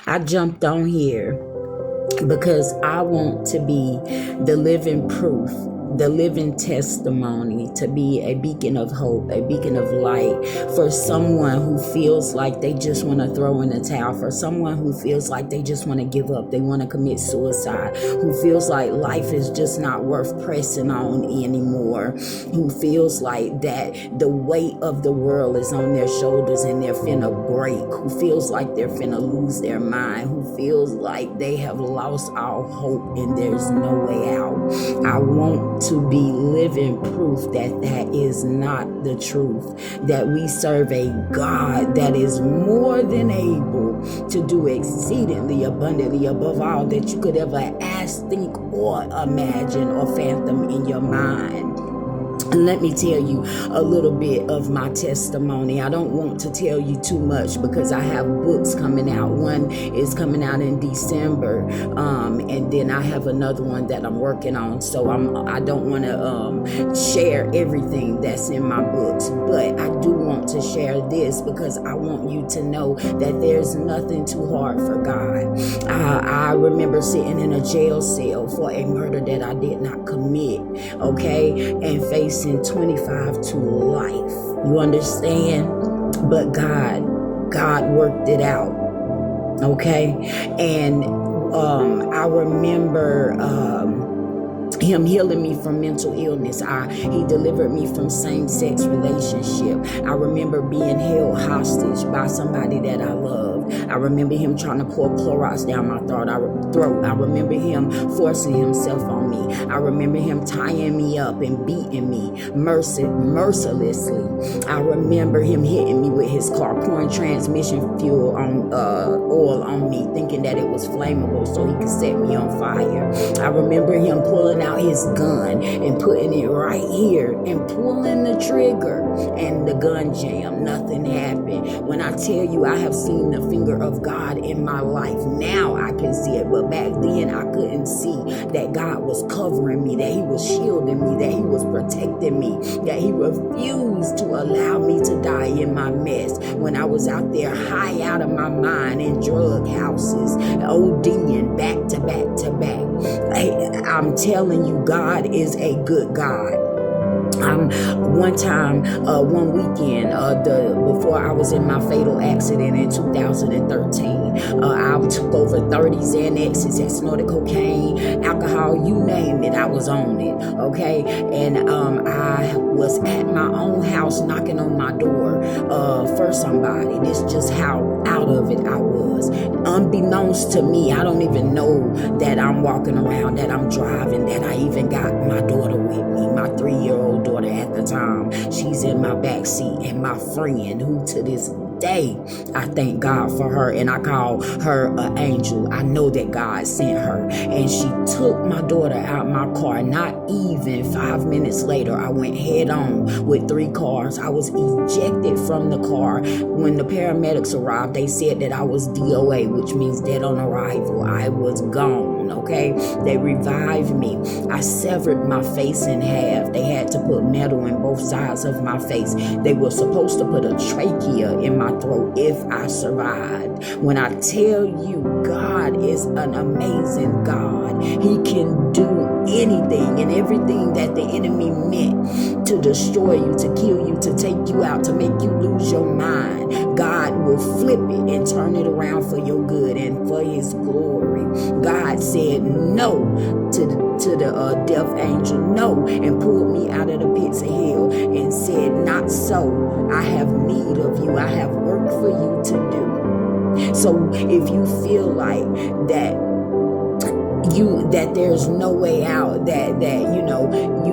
I jumped on here because I want to be the living proof, the living testimony, to be a beacon of hope, a beacon of light for someone who feels like they just want to throw in the towel, for someone who feels like they just want to give up, they want to commit suicide, who feels like life is just not worth pressing on anymore, who feels like that the weight of the world is on their shoulders and they're finna break, who feels like they're finna lose their mind, who feels like they have lost all hope and there's no way out. I want to be living proof that that is not the truth, that we serve a God that is more than able to do exceedingly abundantly above all that you could ever ask, think, or imagine or fathom in your mind. Let me tell you a little bit of my testimony. I don't want to tell you too much because I have books coming out. One is coming out in December, and then I have another one that I'm working on. So I don't want to share everything that's in my books, but I do want to share this because I want you to know that there's nothing too hard for God. I remember sitting in a jail cell for a murder that I did not commit, okay, and facing 25 to life. You understand? But God worked it out. Okay? And I remember him healing me from mental illness. He delivered me from same-sex relationship. I remember being held hostage by somebody that I loved. I remember him trying to pour Clorox down my throat. I remember him forcing himself on me. I remember him tying me up and beating me mercilessly. I remember him hitting me with his car, pouring transmission fuel on oil on me, thinking that it was flammable so he could set me on fire. I remember him pulling out his gun and putting it right here and pulling the trigger, and the gun jammed. Nothing happened. When I tell you I have seen the finger of God in my life, now I can see it, but back then I couldn't see that God was covering me, that he was shielding me, that he was protecting me, that he refused to allow me to die in my mess when I was out there high out of my mind in drug houses, ODing back to back to back. I'm telling you, God is a good God. One weekend, before I was in my fatal accident in 2013, I took over 30 Xanaxes, I snorted cocaine, alcohol, you name it, I was on it, okay? And I was at my own house knocking on my door for somebody. This is just how out of it I was. Unbeknownst to me, I don't even know that I'm walking around, that I'm driving, that I even got my daughter with me, my 3-year-old daughter at the time. She's in my back seat, and my friend, who to this day I thank God for her, and I call her an angel. I know that God sent her, and she took my daughter out my car. Not even 5 minutes later, I went head on with 3 cars. I was ejected from the car. When the paramedics arrived, they said that I was DOA, which means dead on arrival. I was gone, okay? They revived me. I severed my face in half. They had to put metal in both sides of my face. They were supposed to put a trachea in my throat if I survived. When I tell you, God is an amazing God. He can do anything and everything that the enemy meant to destroy you, to kill you, to take you out, to make you lose your mind. God will flip it and turn it around for your good and for his glory. God said no to the death angel, no, and pulled me out of the pits of hell and said, not so. I have need of you. I have work for you to do. So if you feel like that there's no way out, that you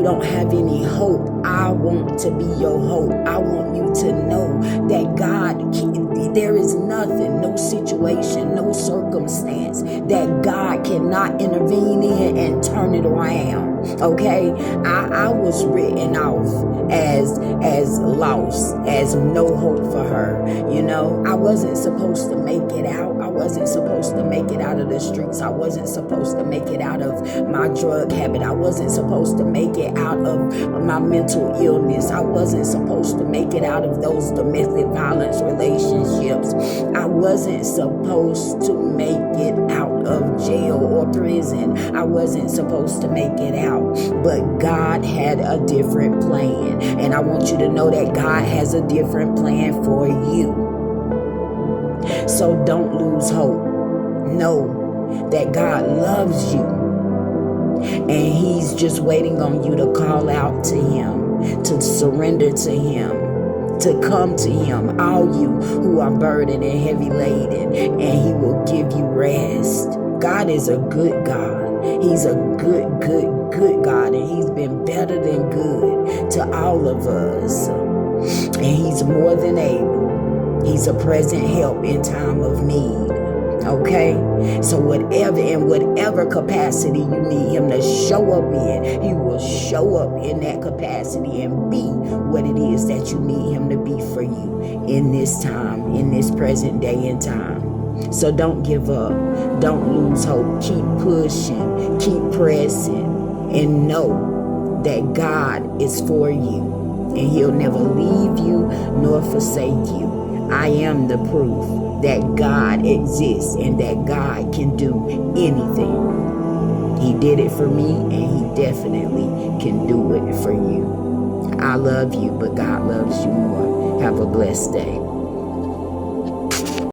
don't have any hope, I want to be your hope. I want you to know that there is nothing, no situation, no circumstance that God cannot intervene in and turn it around. Okay, I was written off as lost, as no hope for her. I wasn't supposed to make it out. I wasn't supposed to make make it out of the streets. I wasn't supposed to make it out of my drug habit. I wasn't supposed to make it out of my mental illness. I wasn't supposed to make it out of those domestic violence relationships. I wasn't supposed to make it out of jail or prison. I wasn't supposed to make it out. But God had a different plan. And I want you to know that God has a different plan for you. So don't lose hope. Know that God loves you. And He's just waiting on you to call out to Him, to surrender to Him, to come to Him, all you who are burdened and heavy laden, and He will give you rest. God is a good God. He's a good God, and He's been better than good to all of us. And He's more than able. He's a present help in time of need. Okay? So in whatever capacity you need Him to show up in, He will show up in that capacity and be what it is that you need Him to be for you in this time, in this present day and time. So don't give up. Don't lose hope. Keep pushing. Keep pressing. And know that God is for you. And He'll never leave you nor forsake you. I am the proof that God exists and that God can do anything. He did it for me, and He definitely can do it for you. I love you, but God loves you more. Have a blessed day.